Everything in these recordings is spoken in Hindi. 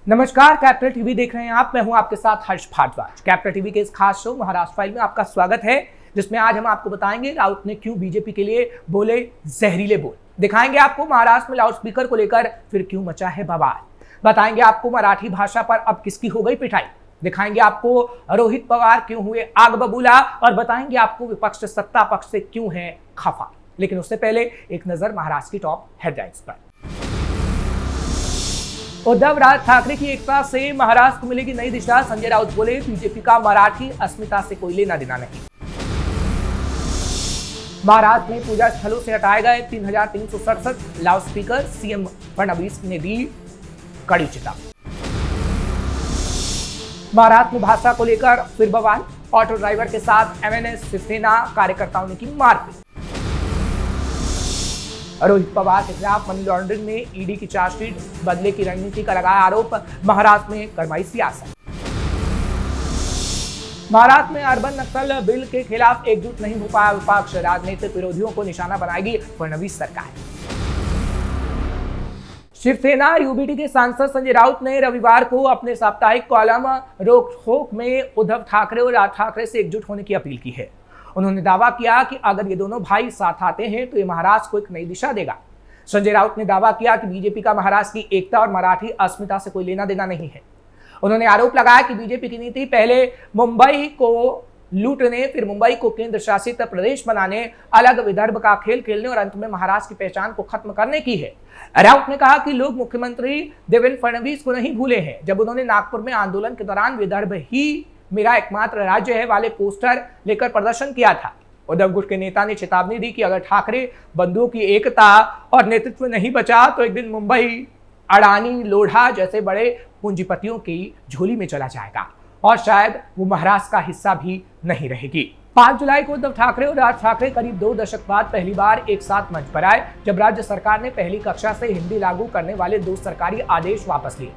नमस्कार, कैपिटल टीवी देख रहे हैं आप। मैं हूं आपके साथ हर्ष भारद्वाज। कैपिटल टीवी के इस खास शो महाराष्ट्र फाइल में आपका स्वागत है, जिसमें आज हम आपको बताएंगे राउत ने क्यों बीजेपी के लिए बोले जहरीले बोल। दिखाएंगे आपको महाराष्ट्र में लाउडस्पीकर को लेकर फिर क्यों मचा है बवाल। बताएंगे आपको मराठी भाषा पर अब किसकी हो गई पिटाई। दिखाएंगे आपको रोहित पवार क्यों हुए आग बबूला और बताएंगे आपको विपक्ष सत्ता पक्ष से क्यों है खफा। लेकिन उससे पहले एक नजर महाराष्ट्र की टॉप हेडलाइंस पर। उद्धव राज ठाकरे की एकता से महाराष्ट्र को मिलेगी नई दिशा। संजय राउत बोले बीजेपी का मराठी अस्मिता से कोई लेना देना नहीं। महाराष्ट्र में पूजा स्थलों से हटाए गए 3,367 लाउडस्पीकर। सीएम फडणवीस ने दी कड़ी चेतावनी। महाराष्ट्र में भाषा को लेकर फिर बवाल। ऑटो ड्राइवर के साथ एमएनएस शिवसेना कार्यकर्ताओं ने की मारपीट। रोहित पवार के खिलाफ मनी लॉन्ड्रिंग में ईडी की चार्जशीट। बदले की रणनीति का लगाया आरोप। महाराष्ट्र में गरमाई सियासत। महाराष्ट्र में अर्बन नक्सल बिल के खिलाफ एकजुट नहीं हो पाया विपक्ष। राजनीतिक विरोधियों को निशाना बनाएगी फडणवीस सरकार। शिवसेना यूबीटी के सांसद संजय राउत ने रविवार को अपने साप्ताहिक कॉलम रोक ठोक में उद्धव ठाकरे और राज ठाकरे से एकजुट होने की अपील की है। उन्होंने दावा किया कि अगर ये दोनों भाई साथ आते हैं तो ये महाराष्ट्र को एक नई दिशा देगा। संजय राउत ने दावा किया कि बीजेपी का महाराष्ट्र की एकता और मराठी अस्मिता से कोई लेना देना नहीं है। उन्होंने आरोप लगाया कि बीजेपी की नीति पहले मुंबई को लूटने, फिर मुंबई को केंद्र शासित प्रदेश बनाने, अलग विदर्भ का खेल खेलने और अंत में महाराष्ट्र की पहचान को खत्म करने की है। राउत ने कहा कि लोग मुख्यमंत्री देवेंद्र फडणवीस को नहीं भूले हैं, जब उन्होंने नागपुर में आंदोलन के दौरान विदर्भ ही मेरा एकमात्र राज्य है वाले पोस्टर लेकर प्रदर्शन किया था। उद्धव गुट के नेता ने चेतावनी दी कि अगर ठाकरे बंधुओं की एकता और नेतृत्व नहीं बचा तो एक दिन मुंबई अडानी, लोढ़ा जैसे बड़े पूंजीपतियों की झोली में चला जाएगा और शायद वो महाराष्ट्र का हिस्सा भी नहीं रहेगी। 5 जुलाई को उद्धव ठाकरे और राज ठाकरे करीब 2 दशक बाद पहली बार एक साथ मंच पर आए, जब राज्य सरकार ने पहली कक्षा से हिंदी लागू करने वाले 2 सरकारी आदेश वापस लिए।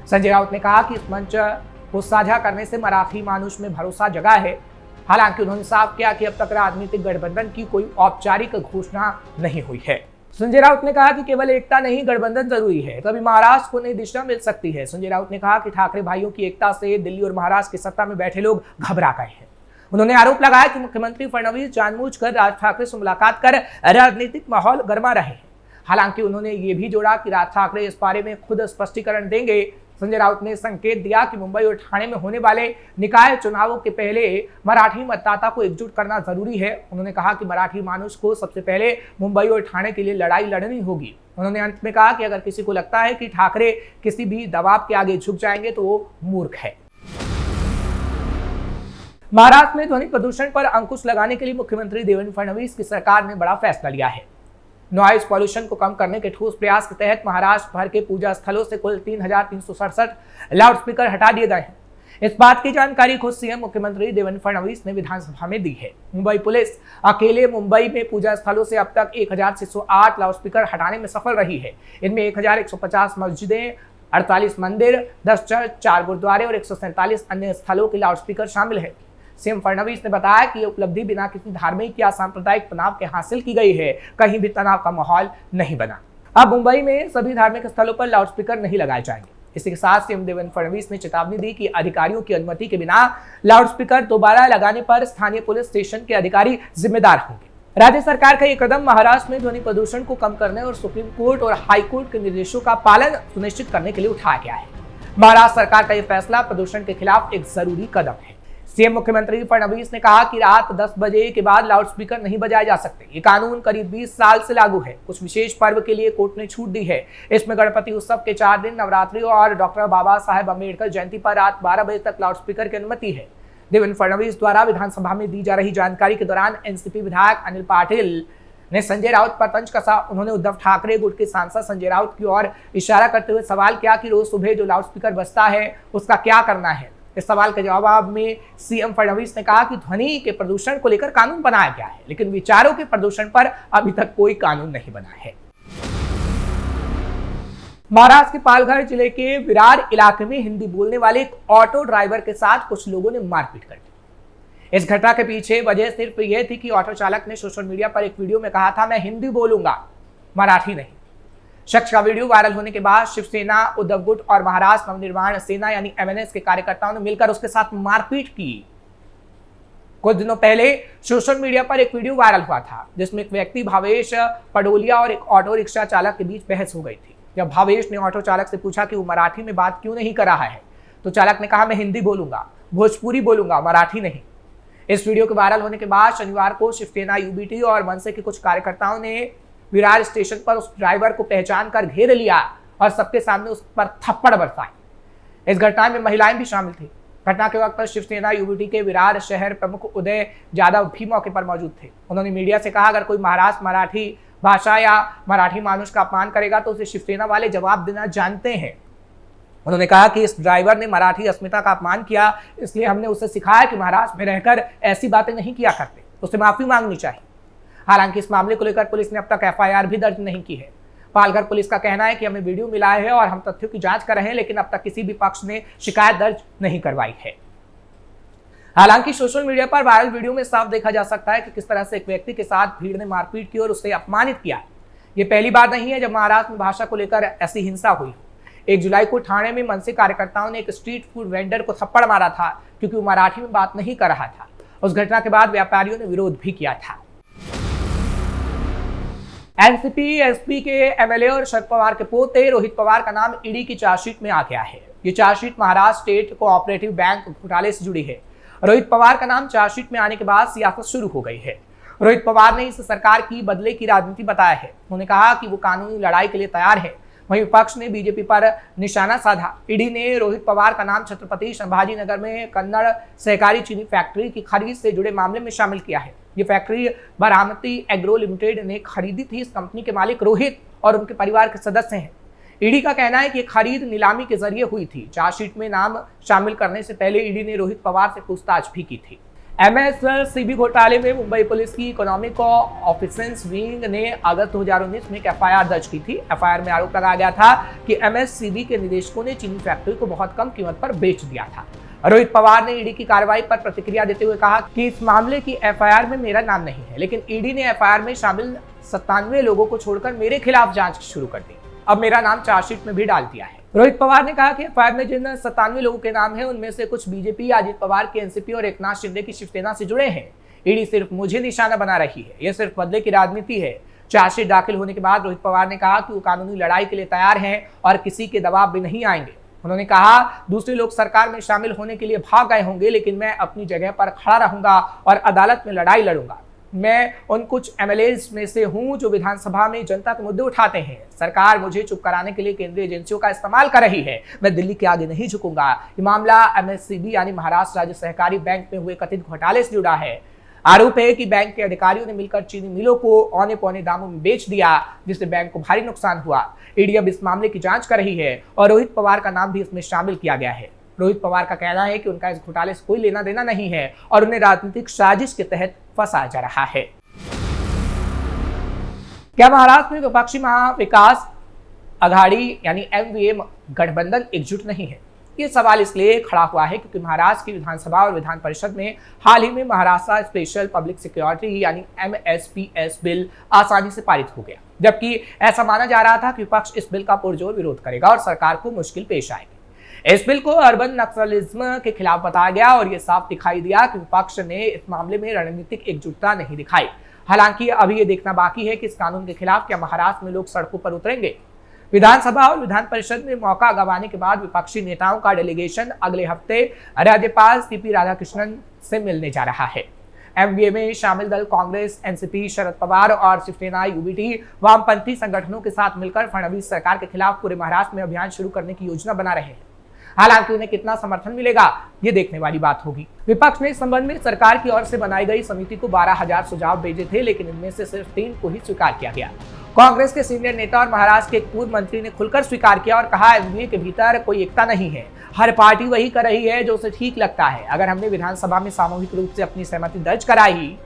संजय राउत ने कहा कि इस मंच को साझा करने से मराठी मानुष में भरोसा जगा है। हालांकि उन्होंने साफ किया कि अब तक राजनीतिक गठबंधन की कोई औपचारिक घोषणा नहीं हुई है। संजय राउत ने कहा कि केवल एकता नहीं, गठबंधन जरूरी है, तभी महाराष्ट्र को नई दिशा मिल सकती है। संजय राउत ने कहा कि ठाकरे भाइयों की एकता से दिल्ली और महाराष्ट्र की सत्ता में बैठे लोग घबरा गए हैं। उन्होंने आरोप लगाया कि मुख्यमंत्री फडणवीस जानबूझकर राज ठाकरे से मुलाकात कर राजनीतिक माहौल गरमा रहे हैं। हालांकि उन्होंने ये भी जोड़ा कि राज ठाकरे इस बारे में खुद स्पष्टीकरण देंगे। संजय राउत ने संकेत दिया कि मुंबई और ठाणे में होने वाले निकाय चुनावों के पहले मराठी मतदाता को एकजुट करना जरूरी है। उन्होंने कहा कि मराठी मानुष को सबसे पहले मुंबई और ठाणे के लिए लड़ाई लड़नी होगी। उन्होंने अंत में कहा कि अगर किसी को लगता है कि ठाकरे किसी भी दबाव के आगे झुक जाएंगे तो वो मूर्ख है। महाराष्ट्र में ध्वनि प्रदूषण पर अंकुश लगाने के लिए मुख्यमंत्री देवेंद्र फडणवीस की सरकार ने बड़ा फैसला लिया है। नॉइज पॉल्यूशन को कम करने के ठोस प्रयास के तहत महाराष्ट्र भर के पूजा स्थलों से कुल 3,367 लाउडस्पीकर हटा दिए गए हैं। इस बात की जानकारी खुद सीएम मुख्यमंत्री देवेंद्र फडणवीस ने विधानसभा में दी है। मुंबई पुलिस अकेले मुंबई में पूजा स्थलों से अब तक 1,608 लाउडस्पीकर हटाने में सफल रही है। इनमें 1,150 मस्जिदें, 48 मंदिर, 10 चर्च, 4 गुरुद्वारे और 147 अन्य स्थलों के लाउडस्पीकर शामिल है। सीएम फडणवीस ने बताया कि ये उपलब्धि बिना किसी धार्मिक या सांप्रदायिक तनाव के हासिल की गई है। कहीं भी तनाव का माहौल नहीं बना। अब मुंबई में सभी धार्मिक स्थलों पर लाउडस्पीकर नहीं लगाए जाएंगे। इसी के साथ सीएम देवेंद्र फडणवीस ने चेतावनी दी कि अधिकारियों की अनुमति के बिना लाउडस्पीकर दोबारा लगाने पर स्थानीय पुलिस स्टेशन के अधिकारी जिम्मेदार होंगे। राज्य सरकार का ये कदम महाराष्ट्र में ध्वनि प्रदूषण को कम करने और सुप्रीम कोर्ट और हाई कोर्ट के निर्देशों का पालन सुनिश्चित करने के लिए उठाया गया है। महाराष्ट्र सरकार का यह फैसला प्रदूषण के खिलाफ एक जरूरी कदम है। सीएम मुख्यमंत्री फडणवीस ने कहा कि रात 10 बजे के बाद लाउडस्पीकर नहीं बजाए जा सकते। ये कानून करीब 20 साल से लागू है। कुछ विशेष पर्व के लिए कोर्ट ने छूट दी है। इसमें गणपति उत्सव के 4 दिन, नवरात्रि और डॉक्टर बाबा साहेब अम्बेडकर जयंती पर रात 12 बजे तक लाउडस्पीकर की अनुमति है। देवेंद्र फडणवीस द्वारा विधानसभा में दी जा रही जानकारी के दौरान एनसीपी विधायक अनिल पाटिल ने संजय राउत पर तंज कसा। उन्होंने उद्धव ठाकरे गुट के सांसद संजय राउत की ओर इशारा करते हुए सवाल किया कि रोज सुबह जो लाउडस्पीकर बजता है उसका क्या करना है। इस सवाल के जवाब में सीएम फडणवीस ने कहा कि ध्वनि के प्रदूषण को लेकर कानून बनाया गया है, लेकिन विचारों के प्रदूषण पर अभी तक कोई कानून नहीं बना है। महाराष्ट्र के पालघर जिले के विरार इलाके में हिंदी बोलने वाले एक ऑटो ड्राइवर के साथ कुछ लोगों ने मारपीट कर दी। इस घटना के पीछे वजह सिर्फ यह थी कि ऑटो चालक ने सोशल मीडिया पर एक वीडियो में कहा था, मैं हिंदी बोलूंगा, मराठी नहीं। शख्स का वीडियो वायरल होने के बाद शिवसेना, उद्धव गुट और महाराष्ट्र नवनिर्माण सेना यानी एमएनएस के कार्यकर्ताओं ने मिलकर उसके साथ मारपीट की। कुछ दिनों पहले सोशल मीडिया पर एक वीडियो वायरल हुआ था जिसमें एक व्यक्ति भावेश पडोलिया और एक ऑटो रिक्शा चालक के बीच बहस हो गई थी। जब भावेश ने ऑटो चालक से पूछा कि वो मराठी में बात क्यों नहीं कर रहा है, तो चालक ने कहा, मैं हिंदी बोलूंगा, भोजपुरी बोलूंगा, मराठी नहीं। इस वीडियो के वायरल होने के बाद शनिवार को शिवसेना, यूबीटी और मनसे के कुछ कार्यकर्ताओं ने विरार स्टेशन पर उस ड्राइवर को पहचान कर घेर लिया और सबके सामने उस पर थप्पड़ बरसाए। इस घटना में महिलाएं भी शामिल थी। घटना के वक्त पर शिवसेना, यूबीटी के विरार शहर प्रमुख उदय यादव भी मौके पर मौजूद थे। उन्होंने मीडिया से कहा, अगर कोई महाराष्ट्र मराठी भाषा या मराठी मानुष का अपमान करेगा तो उसे शिवसेना वाले जवाब देना जानते हैं। उन्होंने कहा कि इस ड्राइवर ने मराठी अस्मिता का अपमान किया, इसलिए हमने उसे सिखाया कि महाराष्ट्र में रहकर ऐसी बातें नहीं किया करते, उसे माफी मांगनी चाहिए। हालांकि इस मामले को लेकर पुलिस ने अब तक एफआईआर भी दर्ज नहीं की है। पालघर पुलिस का कहना है कि हमें वीडियो मिला है और हम तथ्यों की जांच कर रहे हैं, लेकिन अब तक किसी भी पक्ष ने शिकायत दर्ज नहीं करवाई है। हालांकि सोशल मीडिया पर वायरल वीडियो में साफ देखा जा सकता है कि किस तरह से एक व्यक्ति के साथ भीड़ ने मारपीट की और उसे अपमानित किया। ये पहली बार नहीं है जब महाराष्ट्र में भाषा को लेकर ऐसी हिंसा हुई। 1 जुलाई को ठाणे में मनसे कार्यकर्ताओं ने एक स्ट्रीट फूड वेंडर को थप्पड़ मारा था क्योंकि वो मराठी में बात नहीं कर रहा था। उस घटना के बाद व्यापारियों ने विरोध भी किया था। एनसीपी एसपी के एमएलए और शरद पवार के पोते रोहित पवार का नाम ईडी की चार्जशीट में आ गया है। ये chargesheet Maharashtra state cooperative bank घोटाले से जुड़ी है। रोहित पवार का नाम चार्जशीट में आने के बाद सियासत शुरू हो गई है। रोहित पवार ने इस सरकार की बदले की राजनीति बताया है। उन्होंने कहा कि वो कानूनी लड़ाई के लिए तैयार है। वहीं विपक्ष ने बीजेपी पर निशाना साधा। ईडी ने रोहित पवार का नाम छत्रपति संभाजी नगर में कन्नड़ सहकारी चीनी फैक्ट्री की खरीद से जुड़े मामले में शामिल किया है। ये फैक्ट्री बारामती एग्रो लिमिटेड ने खरीदी थी। इस कंपनी के मालिक रोहित और उनके परिवार के सदस्य हैं। ईडी का कहना है कि खरीद नीलामी के जरिए हुई थी। चार्जशीट में नाम शामिल करने से पहले ईडी ने रोहित पवार से पूछताछ भी की थी। एमएससीबी घोटाले में मुंबई पुलिस की इकोनॉमिक ऑफिसेंस विंग ने अगस्त 2019 में एक एफआईआर दर्ज की थी। एफआईआर में आरोप लगाया गया था कि एमएससीबी के निदेशकों ने चीनी फैक्ट्री को बहुत कम कीमत पर बेच दिया था। रोहित पवार ने ईडी की कार्रवाई पर प्रतिक्रिया देते हुए कहा कि इस मामले की एफआईआर में मेरा नाम नहीं है, लेकिन ईडी ने एफआईआर में शामिल 97 लोगों को छोड़कर मेरे खिलाफ जांच शुरू कर दी। अब मेरा नाम चार्जशीट में भी डाल दिया है। रोहित पवार ने कहा कि एफआईआर में जिन 97 लोगों के नाम हैं, उनमें से कुछ बीजेपी, अजित पवार की एनसीपी और एकनाथ शिंदे की शिवसेना से जुड़े हैं। ईडी सिर्फ मुझे निशाना बना रही है। यह सिर्फ बदले की राजनीति है। चार्जशीट दाखिल होने के बाद रोहित पवार ने कहा कि वो कानूनी लड़ाई के लिए तैयार हैं और किसी के दबाव में नहीं आएंगे। उन्होंने कहा, दूसरे लोग सरकार में शामिल होने के लिए भाग गए होंगे, लेकिन मैं अपनी जगह पर खड़ा रहूंगा और अदालत में लड़ाई लड़ूंगा। मैं उन कुछ एमएलएज में से हूं जो विधानसभा में जनता के मुद्दे उठाते हैं। सरकार मुझे चुप कराने के लिए केंद्रीय एजेंसियों का इस्तेमाल कर रही है। मैं दिल्ली के आगे नहीं झुकूंगा। ये मामला एमएससीबी यानी महाराष्ट्र राज्य सहकारी बैंक में हुए कथित घोटाले से जुड़ा है। आरोप है कि बैंक के अधिकारियों ने मिलकर चीनी मिलों को औने पौने दामों में बेच दिया, जिससे बैंक को भारी नुकसान हुआ। ईडी अब इस मामले की जांच कर रही है और रोहित पवार का नाम भी इसमें शामिल किया गया है। रोहित पवार का कहना है कि उनका इस घोटाले से कोई लेना देना नहीं है और उन्हें राजनीतिक साजिश के तहत फंसाया जा रहा है। क्या महाराष्ट्र में विपक्षी महाविकास आघाड़ी यानी एमवीए गठबंधन एकजुट नहीं है? ये सवाल इसलिए खड़ा हुआ है क्योंकि महाराष्ट्र की विधानसभा और विधान परिषद में हाल ही में महाराष्ट्र स्पेशल पब्लिक सिक्योरिटी यानी एमएसपीएस बिल आसानी से पारित हो गया, जबकि ऐसा माना जा रहा था कि विपक्ष इस बिल का पुरजोर विरोध करेगा और सरकार को मुश्किल पेश आएगी। इस बिल को अर्बन नक्सलिज्म के खिलाफ बताया गया और यह साफ दिखाई दिया कि विपक्ष ने इस मामले में रणनीतिक एकजुटता नहीं दिखाई। हालांकि अभी ये देखना बाकी है कि इस कानून के खिलाफ क्या महाराष्ट्र में लोग सड़कों पर उतरेंगे। विधानसभा और विधान परिषद में मौका गंवाने के बाद विपक्षी नेताओं का डेलीगेशन अगले हफ्ते राज्यपाल सीपी राधाकृष्णन से मिलने जा रहा है। एमवीए में शामिल दल कांग्रेस, एनसीपी, शरद पवार और शिवसेना, यूबीटी वामपंथी संगठनों के साथ मिलकर फडणवीस सरकार के खिलाफ पूरे महाराष्ट्र में अभियान शुरू करने की योजना बना रहे हैं। हालांकि उन्हें कितना समर्थन मिलेगा, ये देखने वाली बात होगी। विपक्ष ने इस संबंध में सरकार की ओर से बनाई गई समिति को 12,000 सुझाव भेजे थे, लेकिन इनमें से सिर्फ 3 को ही स्वीकार किया गया। कांग्रेस के सीनियर नेता और महाराष्ट्र के एक पूर्व मंत्री ने खुलकर स्वीकार किया और कहा, एमवीए के भीतर कोई एकता नहीं है, हर पार्टी वही कर रही है जो उसे ठीक लगता है। अगर हमने विधानसभा में सामूहिक रूप से अपनी सहमति दर्ज कराई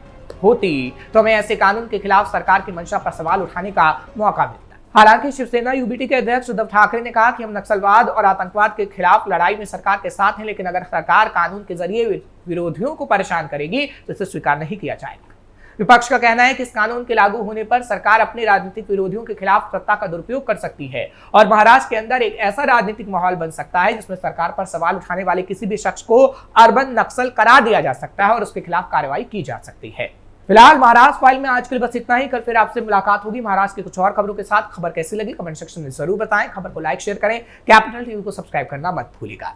होती तो हमें ऐसे कानून के खिलाफ सरकार की मंशा पर सवाल उठाने का मौका मिलता। हालांकि शिवसेना यूबीटी के अध्यक्ष उद्धव ठाकरे ने कहा कि हम नक्सलवाद और आतंकवाद के खिलाफ लड़ाई में सरकार के साथ हैं, लेकिन अगर सरकार कानून के जरिए विरोधियों को परेशान करेगी तो इसे स्वीकार नहीं किया जाएगा। विपक्ष का कहना है कि इस कानून के लागू होने पर सरकार अपने राजनीतिक विरोधियों के खिलाफ सत्ता का दुरुपयोग कर सकती है और महाराष्ट्र के अंदर एक ऐसा राजनीतिक माहौल बन सकता है जिसमें सरकार पर सवाल उठाने वाले किसी भी शख्स को अर्बन नक्सल करार दिया जा सकता है और उसके खिलाफ कार्रवाई की जा सकती है। फिलहाल महाराष्ट्र फाइल में आज के लिए बस इतना ही। कल फिर आपसे मुलाकात होगी महाराष्ट्र की कुछ और खबरों के साथ। खबर कैसी लगी कमेंट सेक्शन में जरूर बताएं। खबर को लाइक शेयर करें। कैपिटल टीवी को सब्सक्राइब करना मत भूलिएगा।